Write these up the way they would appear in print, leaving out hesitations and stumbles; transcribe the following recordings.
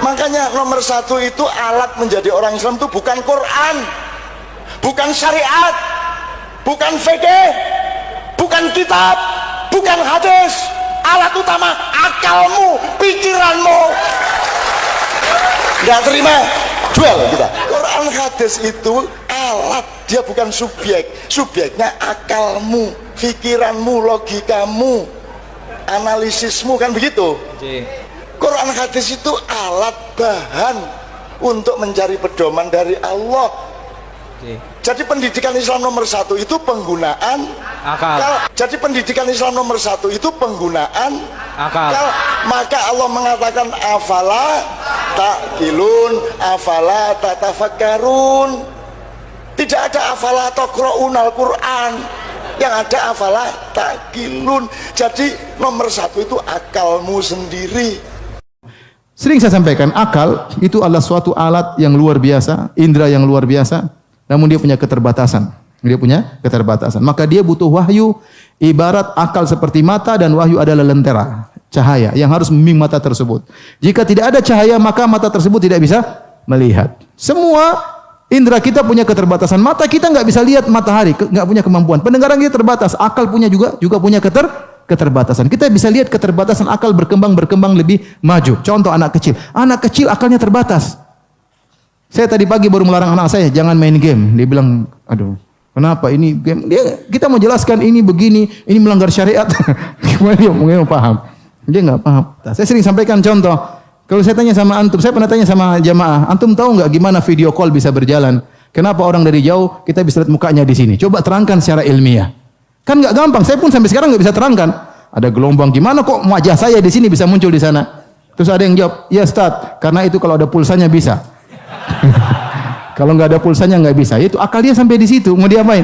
Makanya nomor satu itu alat menjadi orang Islam itu bukan Quran, bukan syariat, bukan fikih, bukan kitab, bukan hadis. Alat utama akalmu, pikiranmu. Nggak terima, jual kita. Quran hadis itu alat, dia bukan subjek. Subjeknya akalmu, pikiranmu, logikamu, analisismu, kan begitu. Quran hadis itu alat, bahan untuk mencari pedoman dari Allah. Jadi pendidikan Islam nomor satu itu penggunaan akal. Jadi pendidikan Islam nomor satu itu penggunaan akal. Maka Allah mengatakan afala ta'qilun, afala tatafakkarun. Tidak ada afala taqra'unal Quran, yang ada afala ta'qilun. Jadi nomor satu itu akalmu sendiri. Sering saya sampaikan, akal itu adalah suatu alat yang luar biasa, indera yang luar biasa, namun dia punya keterbatasan. Dia punya keterbatasan. Maka dia butuh wahyu, ibarat akal seperti mata dan wahyu adalah lentera, cahaya yang harus membimbing mata tersebut. Jika tidak ada cahaya, maka mata tersebut tidak bisa melihat. Semua indera kita punya keterbatasan. Mata kita nggak bisa lihat matahari, nggak punya kemampuan. Pendengaran kita terbatas, akal punya juga punya keterbatasan. Kita bisa lihat keterbatasan akal berkembang lebih maju. Contoh anak kecil akalnya terbatas. Saya tadi pagi baru melarang anak saya jangan main game. Dia bilang, aduh, kenapa ini game? Kita mau jelaskan ini begini, ini melanggar syariat. Gimana dia mungkin paham? Dia nggak paham. Saya sering sampaikan contoh. Kalau saya tanya sama antum, saya pernah tanya sama jamaah, antum tahu nggak gimana video call bisa berjalan? Kenapa orang dari jauh kita bisa lihat mukanya di sini? Coba terangkan secara ilmiah. Kan nggak gampang. Saya pun sampai sekarang nggak bisa terangkan. Ada gelombang, gimana kok wajah saya di sini bisa muncul di sana? Terus ada yang jawab, ya Ustaz, karena itu kalau ada pulsanya bisa. Kalau nggak ada pulsanya nggak bisa. Itu akal dia sampai di situ, mau diapain?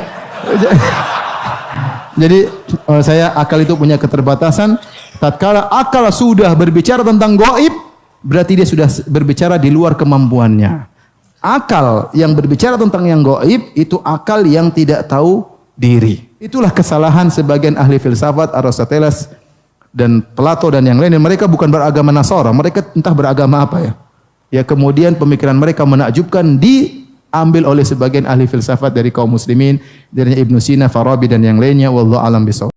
Jadi akal itu punya keterbatasan. Tatkala akal sudah berbicara tentang gaib, berarti dia sudah berbicara di luar kemampuannya. Akal yang berbicara tentang yang gaib itu akal yang tidak tahu diri. Itulah kesalahan sebagian ahli filsafat, Aristoteles dan Plato dan yang lain. Mereka bukan beragama Nasara, mereka entah beragama apa ya. Ya kemudian pemikiran mereka menakjubkan diambil oleh sebagian ahli filsafat dari kaum muslimin, dari Ibnu Sina, Farabi dan yang lainnya. Wallahu a'lam bishawab.